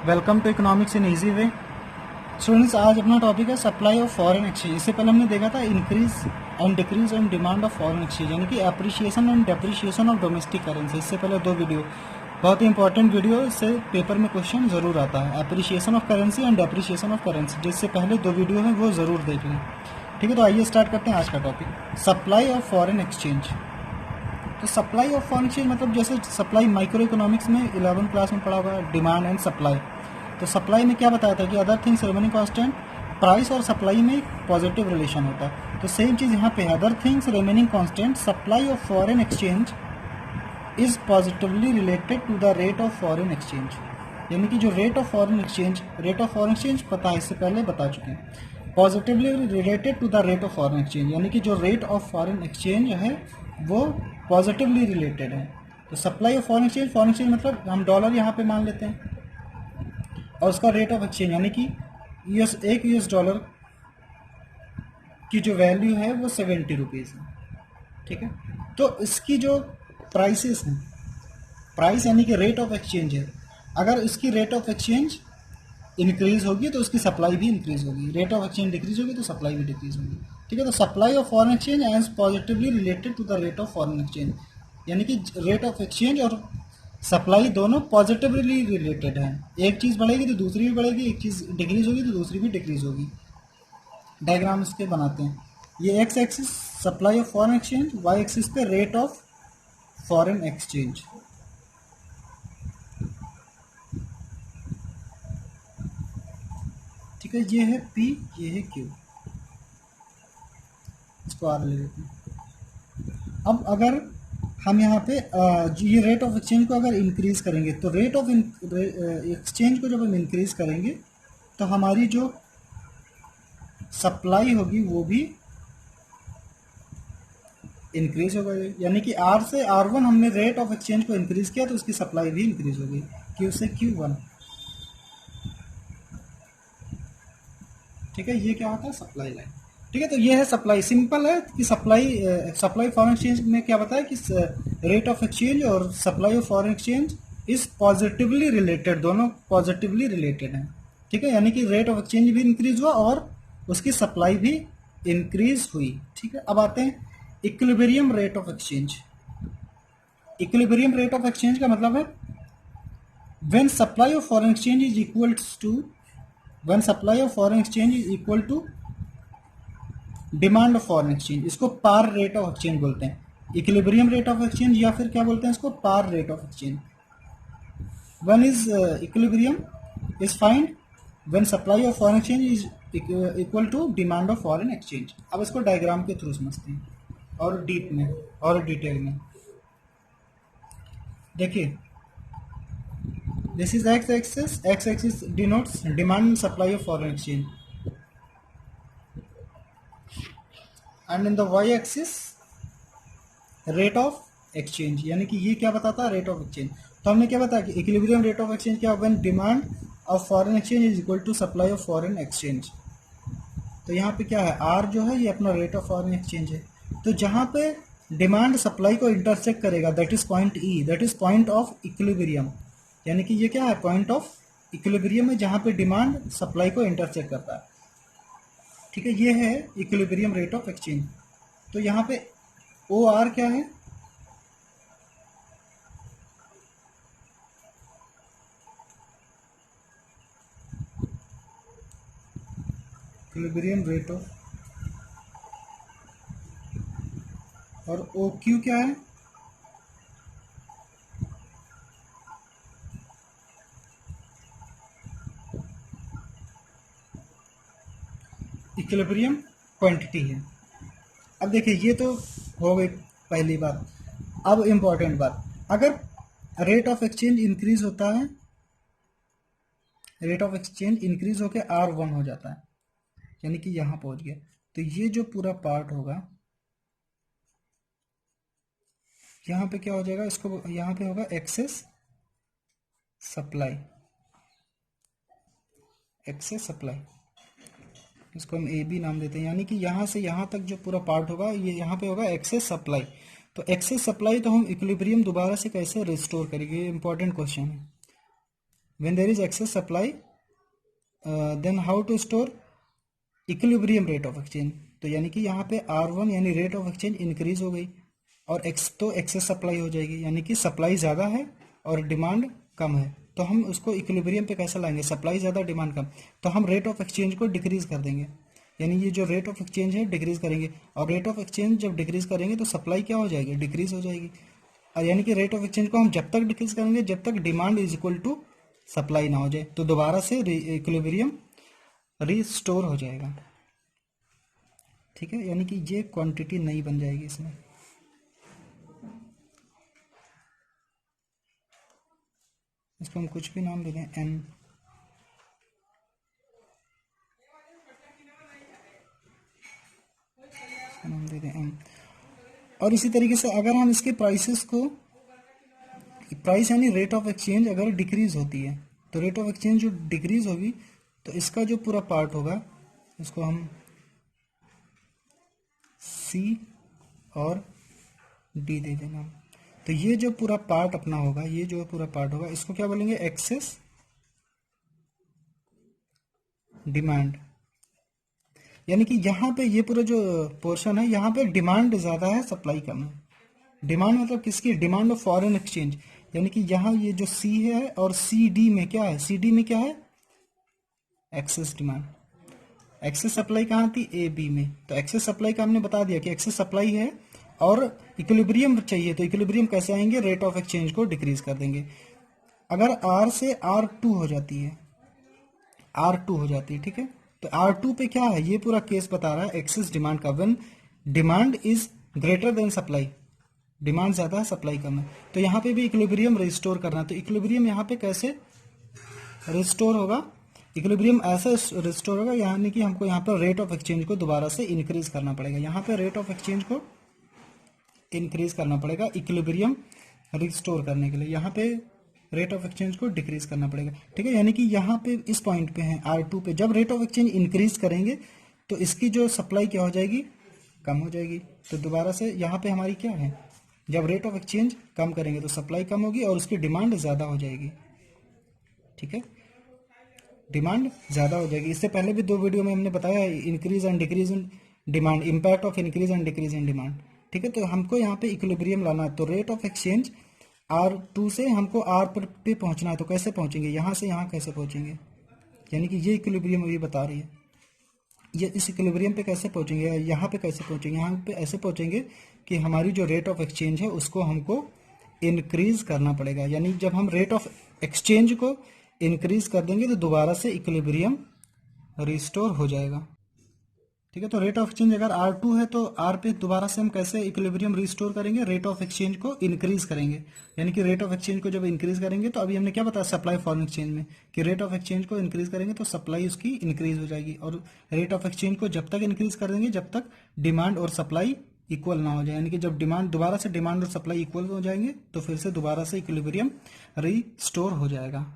Welcome to economics in easy way. Students, आज अपना topic है सप्लाई ऑफ फॉरेन एक्सचेंज। इससे पहले हमने देखा था increase and decrease and demand of foreign exchange, यानी कि appreciation and depreciation of domestic currency. इससे पहले दो वीडियो, बहुत ही इंपॉर्टेंट वीडियो, इससे पेपर में क्वेश्चन जरूर आता है। Appreciation of currency and depreciation of currency, जिससे पहले दो वीडियो है वो जरूर देख लें। ठीक है, तो आइए स्टार्ट करते हैं आज का topic, supply of foreign exchange. तो सप्लाई ऑफ फॉरेन एक्सचेंज मतलब जैसे सप्लाई माइक्रो इकोनॉमिक्स में 11 क्लास में पढ़ा हुआ है, डिमांड एंड सप्लाई। तो सप्लाई में क्या बताया था कि other things remaining constant, price और सप्लाई में पॉजिटिव रिलेशन होता है। तो सेम चीज़ यहाँ पे है, other things remaining constant, supply of foreign exchange is positively related to the rate of foreign exchange. यानी कि जो रेट ऑफ फॉरेन एक्सचेंज पता है, इससे पहले बता चुके हैं, positively related to the rate of foreign exchange, यानी कि जो रेट ऑफ फॉरेन एक्सचेंज है वो पॉजिटिवली रिलेटेड है। तो सप्लाई ऑफ फॉरेन एक्सचेंज मतलब हम डॉलर यहाँ पे मान लेते हैं, और उसका रेट ऑफ एक्सचेंज यानी कि एक यूएस डॉलर की जो वैल्यू है वो 70 रुपीज़ है। ठीक है, तो इसकी जो प्राइसेस हैं, प्राइस यानी कि रेट ऑफ एक्सचेंज है, अगर इसकी रेट ऑफ एक्सचेंज इंक्रीज होगी तो उसकी सप्लाई भी इंक्रीज होगी, रेट ऑफ एक्सचेंज डिक्रीज होगी तो सप्लाई भी डिक्रीज होगी। ठीक है, तो supply of foreign exchange as positively related to the rate of foreign exchange, यानी कि रेट ऑफ एक्सचेंज और सप्लाई दोनों पॉजिटिवली रिलेटेड हैं। एक चीज़ बढ़ेगी तो दूसरी भी बढ़ेगी, एक चीज़ डिक्रीज होगी तो दूसरी भी डिक्रीज होगी। डायग्राम इसके बनाते हैं। ये X axis supply of foreign exchange, Y axis पे रेट ऑफ फॉरेन एक्सचेंज। ठीक है, ये है पी, ये है क्यू, इसको आर ले लेते हैं। अब अगर हम यहाँ पे ये रेट ऑफ एक्सचेंज को अगर इंक्रीज करेंगे, तो रेट ऑफ एक्सचेंज को जब हम इंक्रीज करेंगे तो हमारी जो सप्लाई होगी वो भी इंक्रीज हो गई। यानी कि आर से R1 हमने रेट ऑफ एक्सचेंज को इंक्रीज किया तो उसकी सप्लाई भी इंक्रीज हो गई, क्यू से Q1। ठीक है, ये क्या होता है, सप्लाई लाइन। ठीक है, तो ये है सप्लाई, सिंपल है कि सप्लाई फॉरेन एक्सचेंज में क्या बताया कि रेट ऑफ एक्सचेंज और supply of foreign exchange is positively related, दोनों पॉजिटिवली रिलेटेड हैं। ठीक है, यानी कि रेट ऑफ एक्सचेंज भी इंक्रीज हुआ और उसकी सप्लाई भी इंक्रीज हुई। ठीक है, अब आते हैं equilibrium rate of exchange. Equilibrium rate of exchange का मतलब है when supply of foreign exchange is equal to, when supply of foreign exchange is equal to demand of foreign exchange, इसको पार रेट ऑफ एक्सचेंज बोलते हैं। Equilibrium rate of exchange या फिर क्या बोलते हैं इसको, par rate of exchange. One is equilibrium is find when supply of foreign exchange is equal to demand of foreign exchange. अब इसको डायग्राम के थ्रू समझते हैं और डीप में और डिटेल में। देखिए, this is X axis denotes demand supply of foreign exchange, and in the Y axis rate of exchange, यानी कि ये क्या बताता है, रेट ऑफ एक्सचेंज। तो हमने क्या बताया कि इक्विलिब्रियम रेट ऑफ एक्सचेंज क्या, when demand of foreign exchange is equal to supply of foreign exchange. तो यहाँ पे क्या है, आर जो है ये अपना रेट ऑफ फॉरेन एक्सचेंज है। तो जहाँ पे डिमांड सप्लाई को इंटरसेक्ट करेगा, that is point E, that is point of equilibrium. यानी कि ये क्या है, पॉइंट ऑफ इक्विलिब्रियम है जहाँ पे डिमांड सप्लाई को इंटरसेक्ट करता है। ठीक है, ये है इक्विलिब्रियम रेट ऑफ एक्सचेंज। तो यहाँ पे ओ आर क्या है, इक्विलिब्रियम रेट ऑफ, और ओ क्यू क्या है, इक्विलिब्रियम क्वांटिटी है। अब देखिए, ये तो हो गई पहली बात। अब इम्पॉर्टेंट बात, अगर रेट ऑफ एक्सचेंज इंक्रीज होता है, रेट ऑफ एक्सचेंज इंक्रीज होकर R1 हो जाता है, यानी कि यहाँ पहुंच गया, तो ये जो पूरा पार्ट होगा यहाँ पे क्या हो जाएगा, इसको यहाँ पे होगा एक्सेस सप्लाई, एक्सेस सप्लाई, इसको हम ए बी नाम देते हैं। यानी कि यहाँ से यहाँ तक जो पूरा पार्ट होगा ये यहाँ पे होगा एक्सेस सप्लाई। तो एक्सेस सप्लाई तो हम इक्विलिब्रियम दोबारा से कैसे रिस्टोर करेंगे, ये इंपॉर्टेंट क्वेश्चन है। When there is excess supply then how to store equilibrium rate of exchange. तो यानी कि यहाँ पे R1 यानी रेट ऑफ एक्सचेंज इंक्रीज हो गई और तो एक्सेस सप्लाई हो जाएगी, यानी कि सप्लाई ज़्यादा है और डिमांड कम है। तो हम उसको इक्विलिब्रियम पे कैसे लाएंगे, सप्लाई ज़्यादा डिमांड कम, तो हम रेट ऑफ एक्सचेंज को डिक्रीज कर देंगे, यानी ये जो रेट ऑफ एक्सचेंज है डिक्रीज करेंगे। और रेट ऑफ एक्सचेंज जब डिक्रीज करेंगे तो सप्लाई क्या हो जाएगी, डिक्रीज हो जाएगी। और यानी कि रेट ऑफ एक्सचेंज को हम जब तक डिक्रीज करेंगे जब तक demand is equal to supply ना हो जाए, तो दोबारा से इक्विलिब्रियम रिस्टोर हो जाएगा। ठीक है, यानी कि ये क्वांटिटी नई बन जाएगी इसमें। इसको हम कुछ भी नाम दे दें, n। नाम दे दें n। और इसी तरीके से अगर हम इसके प्राइसेस को, प्राइस यानी रेट ऑफ एक्सचेंज अगर डिक्रीज होती है तो रेट ऑफ एक्सचेंज जो डिक्रीज होगी तो इसका जो पूरा पार्ट होगा इसको हम C और D दे देना। तो ये जो पूरा पार्ट अपना होगा, ये जो पूरा पार्ट होगा इसको क्या बोलेंगे, एक्सेस डिमांड। यानी कि यहाँ पे ये पूरा जो पोर्शन है यहाँ पे डिमांड ज्यादा है सप्लाई कम है। डिमांड मतलब किसकी, डिमांड ऑफ फॉरेन एक्सचेंज। यानी कि यहाँ ये जो C है और CD में क्या है, CD में क्या है, एक्सेस डिमांड। एक्सेस सप्लाई कहाँ थी, AB में। तो एक्सेस सप्लाई का हमने बता दिया कि एक्सेस सप्लाई है और इक्विलिब्रियम चाहिए, तो इक्विलिब्रियम कैसे आएंगे, रेट ऑफ एक्सचेंज को डिक्रीज कर देंगे। अगर R से R2 हो जाती है, R2 हो जाती है, ठीक है, तो R2 पे क्या है, ये पूरा केस बता रहा है एक्सेस डिमांड का, when demand is greater than supply, demand ज्यादा है सप्लाई कम है। तो यहाँ पे भी इक्विलिब्रियम रिस्टोर करना है। तो इक्विलिब्रियम यहाँ पे कैसे रिस्टोर होगा, इक्विलिब्रियम ऐसे रिस्टोर होगा यानी कि हमको यहाँ पर रेट ऑफ एक्सचेंज को दोबारा से इंक्रीज करना पड़ेगा। यहाँ पे रेट ऑफ एक्सचेंज को इंक्रीज करना पड़ेगा इक्विलिब्रियम रिस्टोर करने के लिए, यहाँ पे रेट ऑफ एक्सचेंज को डिक्रीज करना पड़ेगा। ठीक है, यानी कि यहाँ पे इस पॉइंट पे है R2 पे, जब रेट ऑफ एक्सचेंज इंक्रीज करेंगे तो इसकी जो सप्लाई क्या हो जाएगी, कम हो जाएगी। तो दोबारा से यहाँ पे हमारी क्या है, जब रेट ऑफ एक्सचेंज कम करेंगे तो सप्लाई कम होगी और उसकी डिमांड ज्यादा हो जाएगी। ठीक है, डिमांड ज्यादा हो जाएगी। इससे पहले भी 2 वीडियो में हमने बताया increase and decrease in demand, impact of increase and decrease in demand. ठीक है, तो हमको यहाँ पे इक्विलिब्रियम लाना है। तो रेट ऑफ एक्सचेंज R2 से हमको R पे पहुंचना है, तो कैसे पहुंचेंगे, यहाँ से यहाँ कैसे पहुंचेंगे, यानी कि ये इक्विलिब्रियम अभी बता रही है, ये इस इक्विलिब्रियम पे कैसे पहुंचेंगे, यहाँ पे कैसे पहुंचेंगे, यहाँ पे ऐसे पहुंचेंगे कि हमारी जो रेट ऑफ एक्सचेंज है उसको हमको इंक्रीज करना पड़ेगा। यानी जब हम रेट ऑफ एक्सचेंज को इंक्रीज कर देंगे तो दोबारा से इक्विलिब्रियम रिस्टोर हो जाएगा। ठीक है, तो रेट ऑफ एक्सचेंज अगर R2 है तो R पे दोबारा से हम कैसे इक्विलिब्रियम रिस्टोर करेंगे, रेट ऑफ एक्सचेंज को इंक्रीज करेंगे। यानी कि रेट ऑफ एक्सचेंज को जब इंक्रीज करेंगे तो अभी हमने क्या बताया सप्लाई फॉरेन एक्सचेंज में, कि रेट ऑफ एक्सचेंज को इंक्रीज करेंगे तो सप्लाई उसकी इंक्रीज हो जाएगी, और रेट ऑफ एक्सचेंज को जब तक इंक्रीज कर देंगे जब तक डिमांड और सप्लाई इक्वल ना हो जाए। यानी कि जब डिमांड दोबारा से डिमांड और सप्लाई इक्वल हो जाएंगे तो फिर से दोबारा से इक्विलिब्रियम रिस्टोर हो जाएगा।